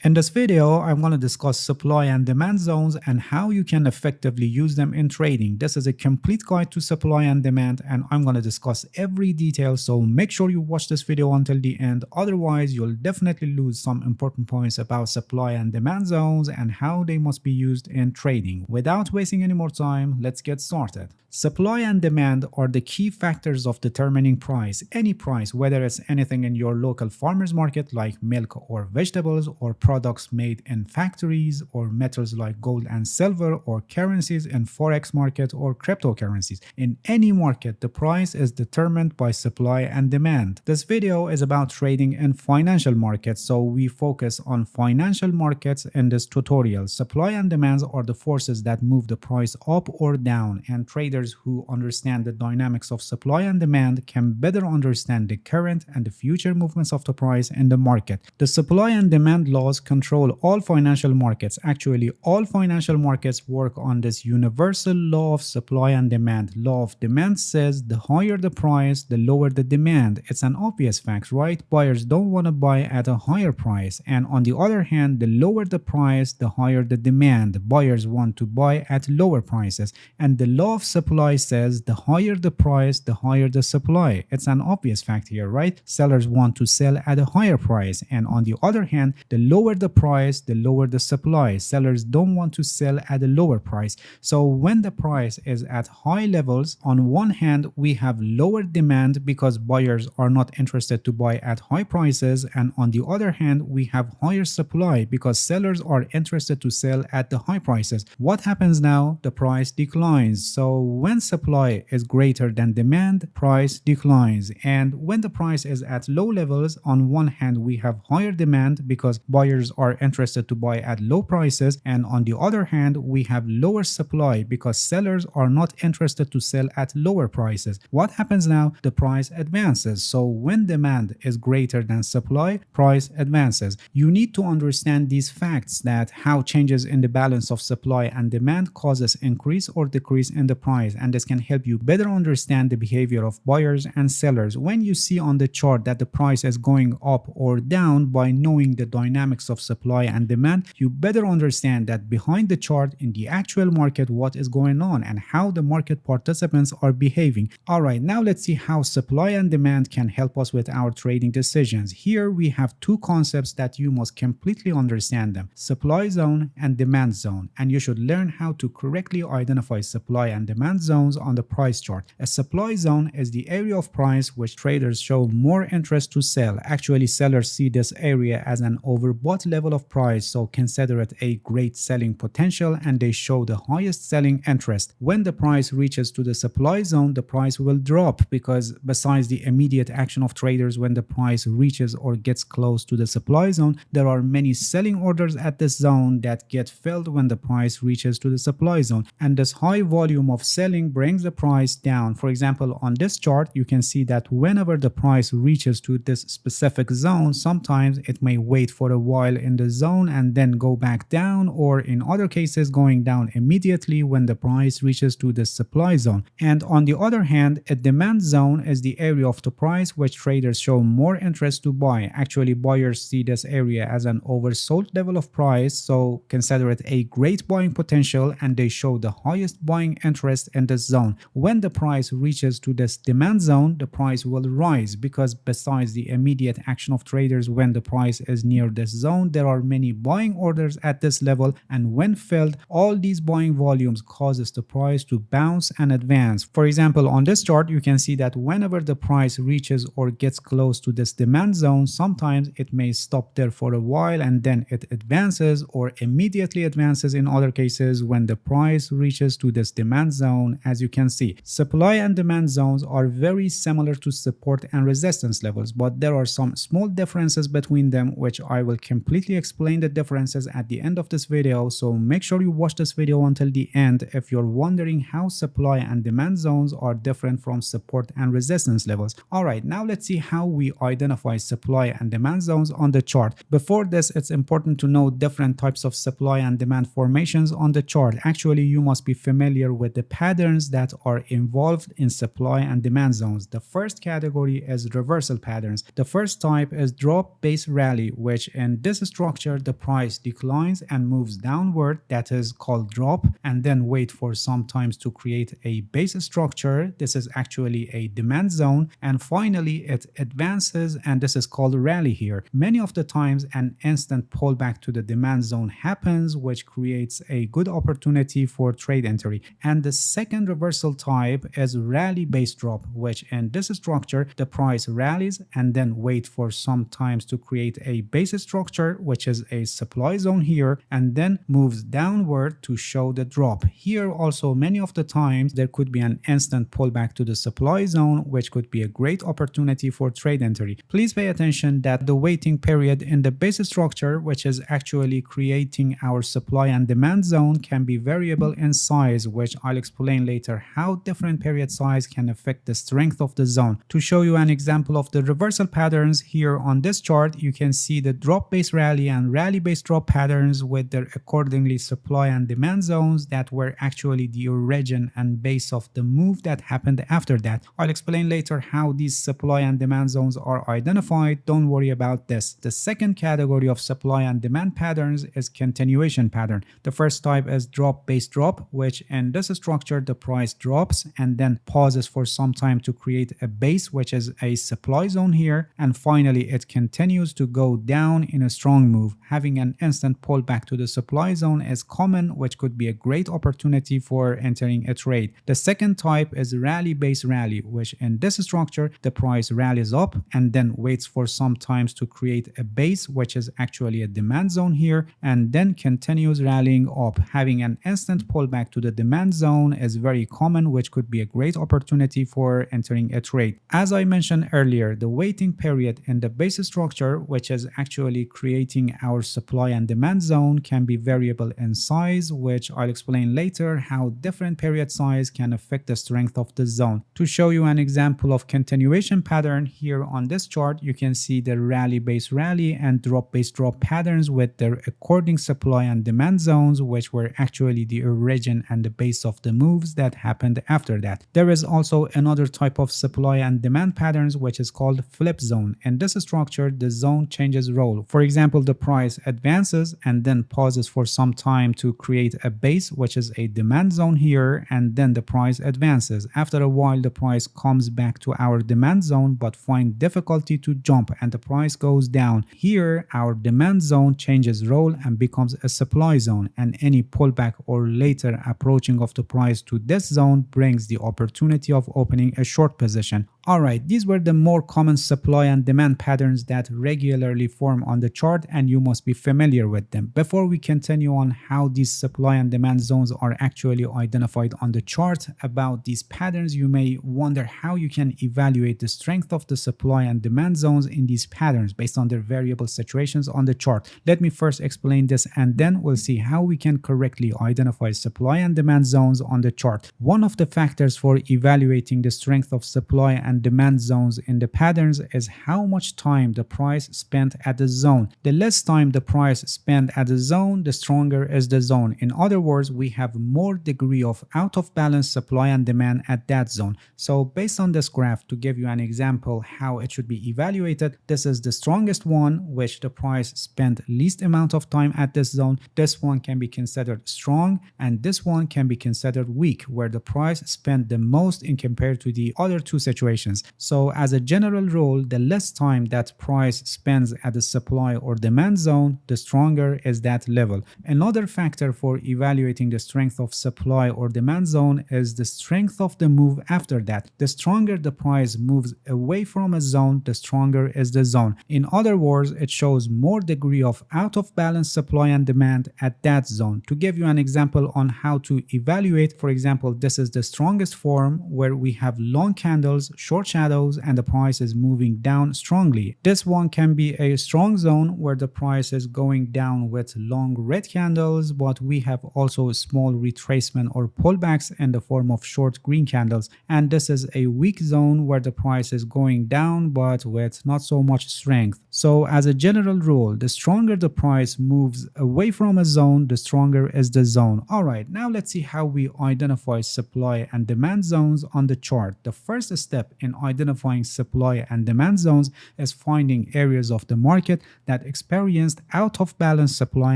In this video, I'm going to discuss supply and demand zones and how you can effectively use them in trading. This is a complete guide to supply and demand, and I'm going to discuss every detail, so make sure you watch this video until the end. Otherwise, you'll definitely lose some important points about supply and demand zones and how they must be used in trading. Without wasting any more time, let's get started. Supply and demand are the key factors of determining price. Any price, whether it's anything in your local farmer's market like milk or vegetables, or products made in factories, or metals like gold and silver, or currencies in Forex market or cryptocurrencies. In any market, the price is determined by supply and demand. This video is about trading in financial markets, so we focus on financial markets in this tutorial. Supply and demand are the forces that move the price up or down, and traders who understand the dynamics of supply and demand can better understand the current and the future movements of the price in the market. The supply and demand laws control all financial markets. Actually, all financial markets work on this universal law of supply and demand. Law of demand says the higher the price, the lower the demand. It's an obvious fact, right? Buyers don't want to buy at a higher price, and on the other hand, the lower the price, the higher the demand. Buyers want to buy at lower prices, and the law of supply says the higher the price, the higher the supply. It's an obvious fact here, right? Sellers want to sell at a higher price, and on the other hand, the lower the price, the lower the supply. Sellers don't want to sell at a lower price. So when the price is at high levels, on one hand, we have lower demand because buyers are not interested to buy at high prices, and on the other hand, we have higher supply because sellers are interested to sell at the high prices. What happens now? The price declines. So when supply is greater than demand, price declines. And when the price is at low levels, on one hand, we have higher demand because buyers are interested to buy at low prices, and on the other hand, we have lower supply because sellers are not interested to sell at lower prices. What happens now? The price advances. So when demand is greater than supply, price advances. You need to understand these facts, that how changes in the balance of supply and demand causes increase or decrease in the price, and this can help you better understand the behavior of buyers and sellers. When you see on the chart that the price is going up or down, by knowing the dynamics of supply and demand, you better understand that behind the chart in the actual market what is going on and how the market participants are behaving. Alright, now let's see how supply and demand can help us with our trading decisions. Here we have two concepts that you must completely understand them: supply zone and demand zone, and you should learn how to correctly identify supply and demand zones on the price chart. A supply zone is the area of price which traders show more interest to sell. Actually, sellers see this area as an overbought level of price, so consider it a great selling potential, and they show the highest selling interest. When the price reaches to the supply zone, the price will drop because besides the immediate action of traders when the price reaches or gets close to the supply zone, there are many selling orders at this zone that get filled when the price reaches to the supply zone, and this high volume of selling brings the price down. For example, on this chart, you can see that whenever the price reaches to this specific zone, sometimes it may wait for a while in the zone and then go back down, or in other cases going down immediately when the price reaches to the supply zone. And on the other hand, a demand zone is the area of the price which traders show more interest to buy. Actually, buyers see this area as an oversold level of price, so consider it a great buying potential, and they show the highest buying interest in this zone. When the price reaches to this demand zone, the price will rise because besides the immediate action of traders when the price is near this zone, there are many buying orders at this level, and when filled, all these buying volumes causes the price to bounce and advance. For example, on this chart, you can see that whenever the price reaches or gets close to this demand zone, sometimes it may stop there for a while and then it advances or immediately advances in other cases when the price reaches to this demand zone. As you can see, supply and demand zones are very similar to support and resistance levels, but there are some small differences between them, which I will completely explain the differences at the end of this video, so make sure you watch this video until the end if you're wondering how supply and demand zones are different from support and resistance levels. Alright, now let's see how we identify supply and demand zones on the chart. Before this, it's important to know different types of supply and demand formations on the chart. Actually, you must be familiar with the patterns that are involved in supply and demand zones. The first category is reversal patterns. The first type is drop base rally, which in this structure, the price declines and moves downward, that is called drop, and then wait for some times to create a base structure. This is actually a demand zone, and finally it advances, and this is called rally here. Many of the times an instant pullback to the demand zone happens, which creates a good opportunity for trade entry. And the second reversal type is rally base drop, which in this structure the price rallies and then wait for some times to create a base structure, which is a supply zone here, and then moves downward to show the drop. Here also many of the times there could be an instant pullback to the supply zone, which could be a great opportunity for trade entry. Please pay attention that the waiting period in the base structure, which is actually creating our supply and demand zone, can be variable in size, which I'll explain later how different period size can affect the strength of the zone. To show you an example of the reversal patterns, here on this chart you can see the drop base rally and rally base drop patterns with their accordingly supply and demand zones that were actually the origin and base of the move that happened after that. I'll explain later how these supply and demand zones are identified. Don't worry about this. The second category of supply and demand patterns is continuation pattern. The first type is drop base drop, which in this structure the price drops and then pauses for some time to create a base, which is a supply zone here, and finally it continues to go down in a strong move. Having an instant pullback to the supply zone is common, which could be a great opportunity for entering a trade. The second type is rally base rally, which in this structure the price rallies up and then waits for some times to create a base, which is actually a demand zone here, and then continues rallying up. Having an instant pullback to the demand zone is very common, which could be a great opportunity for entering a trade. As I mentioned earlier, the waiting period in the base structure, which is actually creating our supply and demand zone, can be variable in size, which I'll explain later how different period size can affect the strength of the zone. To show you an example of continuation pattern, here on this chart you can see the rally base rally and drop base drop patterns with their according supply and demand zones, which were actually the origin and the base of the moves that happened after that. There is also another type of supply and demand patterns, which is called flip zone. In this structure the zone changes role. For example, the price advances and then pauses for some time to create a base, which is a demand zone here, and then the price advances. After a while the price comes back to our demand zone but find difficulty to jump and the price goes down. Here our demand zone changes role and becomes a supply zone, and any pullback or later approaching of the price to this zone brings the opportunity of opening a short position. Alright, these were the more common supply and demand patterns that regularly form on the chart, and you must be familiar with them. Before we continue on how these supply and demand zones are actually identified on the chart, about these patterns you may wonder how you can evaluate the strength of the supply and demand zones in these patterns based on their variable situations on the chart. Let me first explain this and then we'll see how we can correctly identify supply and demand zones on the chart. One of the factors for evaluating the strength of supply and demand zones in the patterns is how much time the price spent at the zone. The less time the price spent at the zone, the stronger is the zone. In other words, we have more degree of out of balance supply and demand at that zone. So based on this graph, to give you an example how it should be evaluated, this is the strongest one, which the price spent least amount of time at this zone. This one can be considered strong, and this one can be considered weak, where the price spent the most in compared to the other two situations. So as a general rule, the less time that price spends at the supply or demand zone, the stronger is that level. Another factor for evaluating the strength of supply or demand zone is the strength of the move after that. The stronger the price moves away from a zone, the stronger is the zone. In other words, it shows more degree of out of balance supply and demand at that zone. To give you an example on how to evaluate, for example, this is the strongest form where we have long candles, short shadows, and the price is moving down strongly. This one can be a strong zone where the price is going down with long red candles, but we have also small retracement or pullbacks in the form of short green candles. And this is a weak zone where the price is going down but with not so much strength. So as a general rule, the stronger the price moves away from a zone, the stronger is the zone. All right, now let's see how we identify supply and demand zones on the chart. The first step in identifying supply and demand zones is finding areas of the market that experienced out of balance supply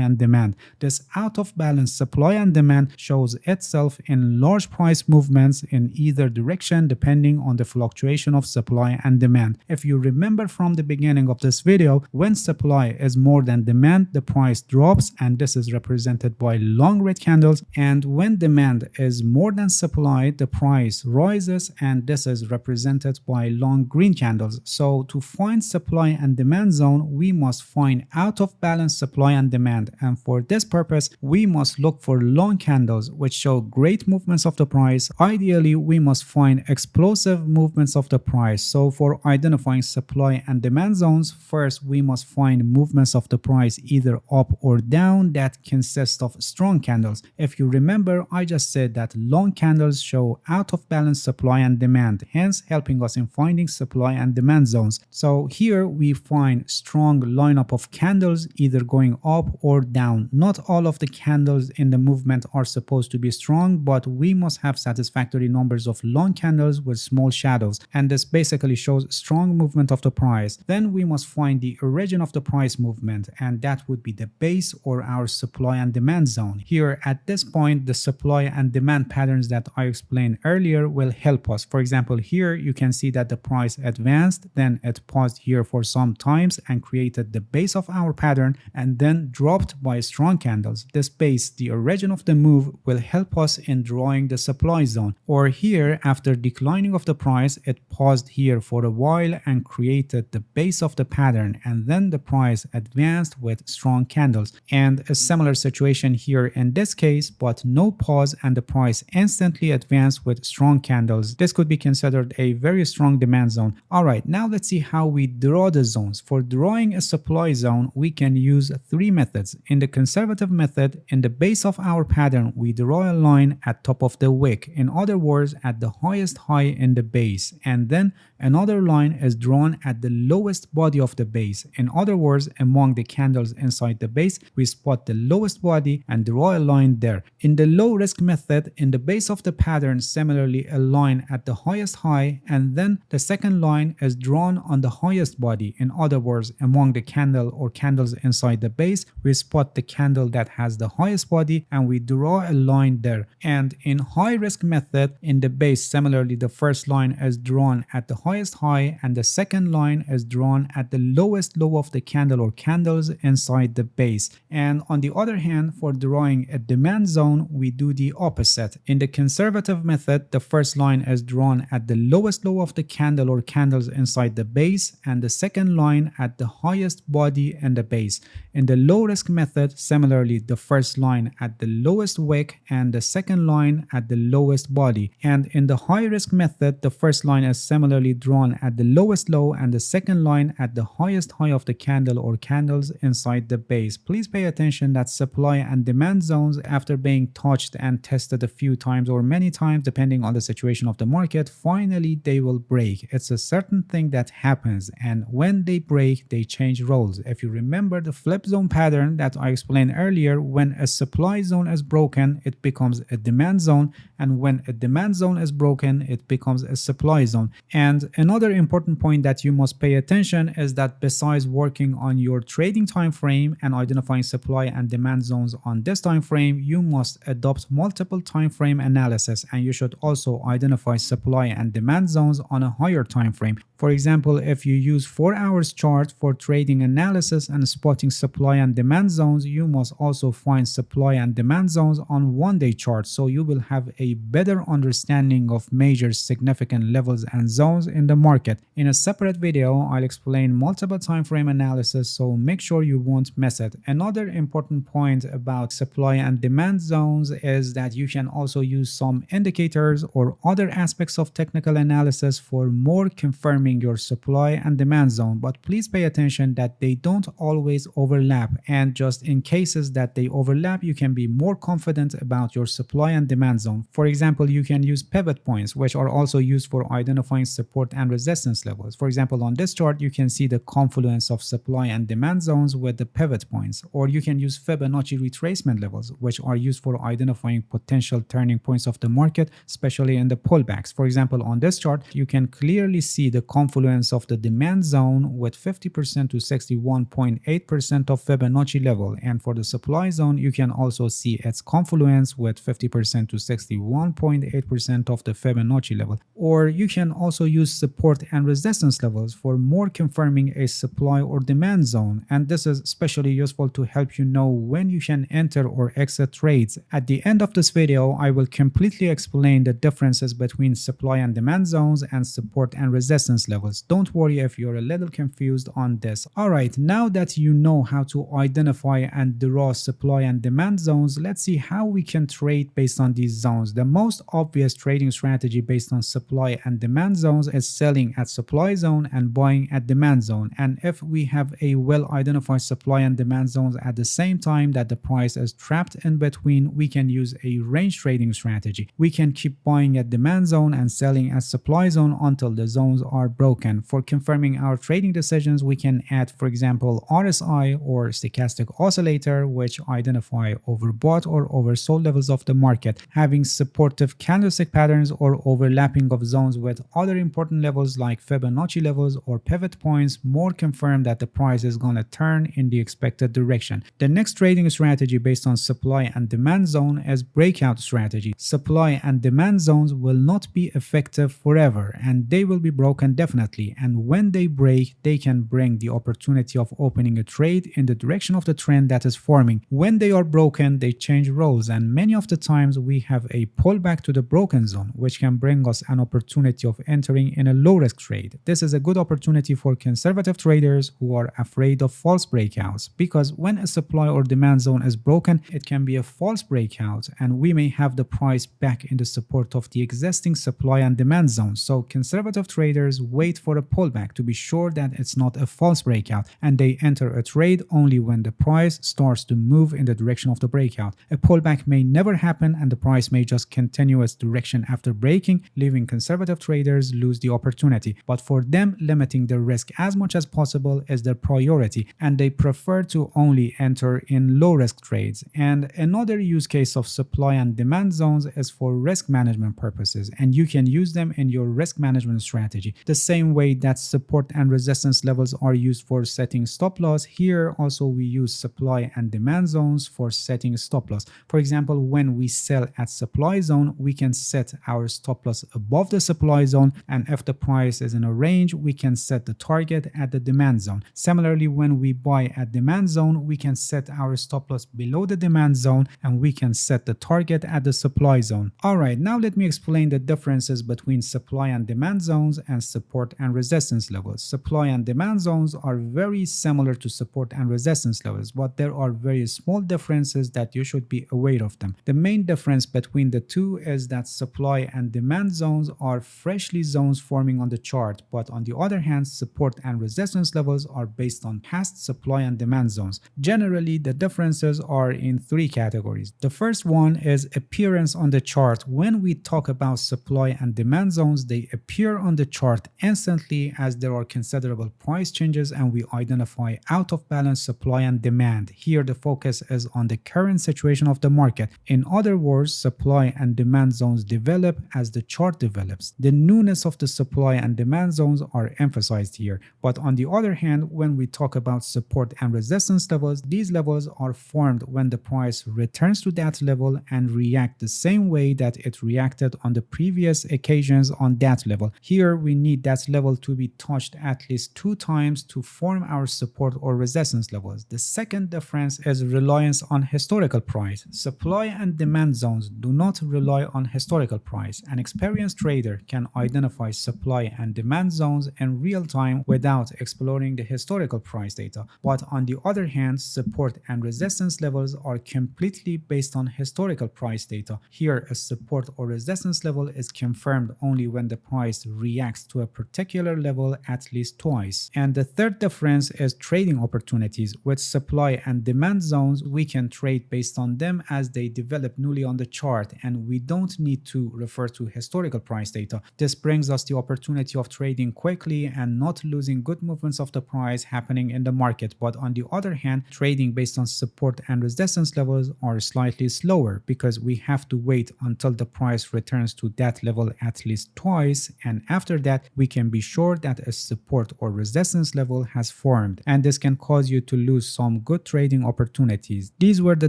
and demand. This out of balance supply and demand shows itself in large price movements in either direction depending on the fluctuation of supply and demand. If you remember from the beginning of this video, when supply is more than demand, the price drops, and this is represented by long red candles, and when demand is more than supply, the price rises, and this is represented by long green candles. So to find supply and demand zone, we must find out of balance supply and demand, and for this purpose we must look for long candles which show great movements of the price. Ideally, we must find explosive movements of the price. So for identifying supply and demand zones, first we must find movements of the price either up or down that consist of strong candles. If you remember, I just said that long candles show out of balance supply and demand, hence helping us in finding supply and demand zones. So here we find strong lineup of candles either going up or down. Not all of the candles in the movement are supposed to be strong, but we must have satisfactory numbers of long candles with small shadows, and this basically shows strong movement of the price. Then we must find the origin of the price movement, and that would be the base or our supply and demand zone. Here at this point, the supply and demand patterns that I explained earlier will help us. For example, here you can see that the price advanced, then it paused here for some times and created the base of our pattern, and then dropped by strong candles. This base, the origin of the move, will help us in drawing the supply zone. Or here, after declining of the price, it paused here for a while and created the base of the pattern, and then the price advanced with strong candles. And a similar situation here in this case, but no pause and the price instantly advanced with strong candles. This could be considered a very strong demand zone. Alright, now let's see how we draw the zones. For drawing a supply zone, we can use three methods. In the conservative method, in the base of our pattern, we draw a line at top of the wick. In other words, at the highest high in the base, and then another line is drawn at the lowest body of the base. In other words, among the candles inside the base, we spot the lowest body and draw a line there. In the low risk method, in the base of the pattern, similarly a line at the highest high, and then the second line is drawn on the highest body. In other words, among the candle or candles inside the base, we spot the candle that has the highest body and we draw a line there. And in high risk method, in the base, similarly the first line is drawn at the highest high and the second line is drawn at the lowest low of the candle or candles inside the base. And on the other hand, for drawing a demand zone, we do the opposite. In the conservative method, the first line is drawn at the lowest low of the candle or candles inside the base, and the second line at the highest body in the base. In the low risk method, similarly the first line at the lowest wick and the second line at the lowest body. And in the high risk method, the first line is similarly drawn at the lowest low and the second line at the highest high of the candle or candles inside the base. Please pay attention that supply and demand zones, after being touched and tested a few times or many times depending on the situation of the market, finally they will break. It's a certain thing that happens, and when they break, they change roles. If you remember the flip zone pattern that I explained earlier, when a supply zone is broken, it becomes a demand zone, and when a demand zone is broken, it becomes a supply zone. And another important point that you must pay attention is that besides working on your trading time frame and identifying supply and demand zones on this time frame, you must adopt multiple time frame analysis, and you should also identify supply and demand zones on a higher time frame. For example, if you use 4 hours chart for trading analysis and spotting supply and demand zones, you must also find supply and demand zones on 1-day chart, so you will have a better understanding of major significant levels and zones in the market. In a separate video, I'll explain multiple time frame analysis, so make sure you won't miss it. Another important point about supply and demand zones is that you can also use some indicators or other aspects of technical analysis for more confirming your supply and demand zone, but please pay attention that they don't always overlap, and just in cases that they overlap, you can be more confident about your supply and demand zone. For example, you can use pivot points, which are also used for identifying support support and resistance levels. For example, on this chart, you can see the confluence of supply and demand zones with the pivot points, or you can use Fibonacci retracement levels, which are used for identifying potential turning points of the market, especially in the pullbacks. For example, on this chart, you can clearly see the confluence of the demand zone with 50% to 61.8% of Fibonacci level, and for the supply zone, you can also see its confluence with 50% to 61.8% of the Fibonacci level. Or you can also use support and resistance levels for more confirming a supply or demand zone, and this is especially useful to help you know when you can enter or exit trades. At the end of this video, I will completely explain the differences between supply and demand zones and support and resistance levels. Don't worry if you're a little confused on this. Alright, now that you know how to identify and draw supply and demand zones, let's see how we can trade based on these zones. The most obvious trading strategy based on supply and demand zones is selling at supply zone and buying at demand zone. And if we have a well-identified supply and demand zones at the same time that the price is trapped in between, we can use a range trading strategy. We can keep buying at demand zone and selling at supply zone until the zones are broken. For confirming our trading decisions, we can add, for example, RSI or stochastic oscillator, which identify overbought or oversold levels of the market, having supportive candlestick patterns or overlapping of zones with other important levels like Fibonacci levels or pivot points more confirm that the price is going to turn in the expected direction. The next trading strategy based on supply and demand zone is breakout strategy. Supply and demand zones will not be effective forever, and they will be broken definitely, and when they break, they can bring the opportunity of opening a trade in the direction of the trend that is forming. When they are broken, they change roles, and many of the times we have a pullback to the broken zone, which can bring us an opportunity of entering in a low-risk trade. This is a good opportunity for conservative traders who are afraid of false breakouts, because when a supply or demand zone is broken, it can be a false breakout, and we may have the price back in the support of the existing supply and demand zone. So conservative traders wait for a pullback to be sure that it's not a false breakout, and they enter a trade only when the price starts to move in the direction of the breakout. A pullback may never happen, and the price may just continue its direction after breaking, leaving conservative traders lose the opportunity. But for them, limiting their risk as much as possible is their priority, and they prefer to only enter in low-risk trades. And another use case of supply and demand zones is for risk management purposes, and you can use them in your risk management strategy. The same way that support and resistance levels are used for setting stop loss, here also we use supply and demand zones for setting stop loss. For example, when we sell at supply zone, we can set our stop loss above the supply zone, and if the price is in a range, we can set the target at the demand zone. Similarly, when we buy at demand zone, we can set our stop loss below the demand zone, and we can set the target at the supply zone. Alright, now let me explain the differences between supply and demand zones and support and resistance levels. Supply and demand zones are very similar to support and resistance levels, but there are very small differences that you should be aware of them. The main difference between the two is that supply and demand zones are freshly zones forming on the chart, but on the other hand, support and resistance levels are based on past supply and demand zones. Generally, the differences are in three categories. The first one is appearance on the chart. When we talk about supply and demand zones, they appear on the chart instantly as there are considerable price changes and we identify out of balance supply and demand. Here the focus is on the current situation of the market. In other words, supply and demand zones develop as the chart develops. The newness of the supply and demand zones are emphasized here. But on the other hand, when we talk about support and resistance levels, these levels are formed when the price returns to that level and react the same way that it reacted on the previous occasions on that level. Here we need that level to be touched at least 2 times to form our support or resistance levels. The second difference is reliance on historical price. Supply and demand zones do not rely on historical price. An experienced trader can identify supply and demand zones in real time without exploring the historical price data. But on the other hand, support and resistance levels are completely based on historical price data. Here, a support or resistance level is confirmed only when the price reacts to a particular level at least twice. And the third difference is trading opportunities. With supply and demand zones, we can trade based on them as they develop newly on the chart, and we don't need to refer to historical price data. This brings us the opportunity of trading quickly and not losing good movements of the price happening in the market. But on the other hand, trading based on support and resistance levels are slightly slower because we have to wait until the price returns to that level at least twice, and after that we can be sure that a support or resistance level has formed, and this can cause you to lose some good trading opportunities. These were the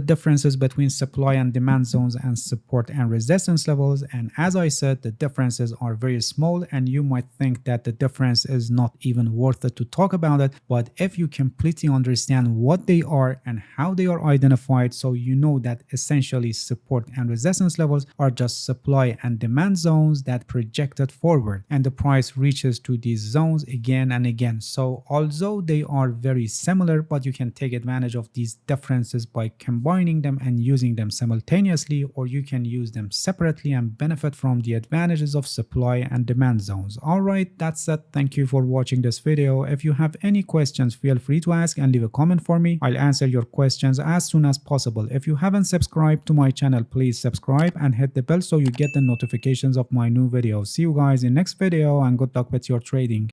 differences between supply and demand zones and support and resistance levels, and as I said, the differences are very small and you might think that the difference is not even worth it to talk about it, but if you completely understand what they are and how they are identified, so you know that essentially support and resistance levels are just supply and demand zones that projected forward, and the price reaches to these zones again and again. So although they are very similar, but you can take advantage of these differences by combining them and using them simultaneously, or you can use them separately and benefit from the advantages of supply and demand zones. Alright, that's it. Thank you for watching this video. If you have any questions, feel free to ask and leave a comment for me. I'll answer your questions as soon as possible. If you haven't subscribed to my channel, please subscribe and hit the bell so you get the notifications of my new videos. See you guys in next video and good luck with your trading.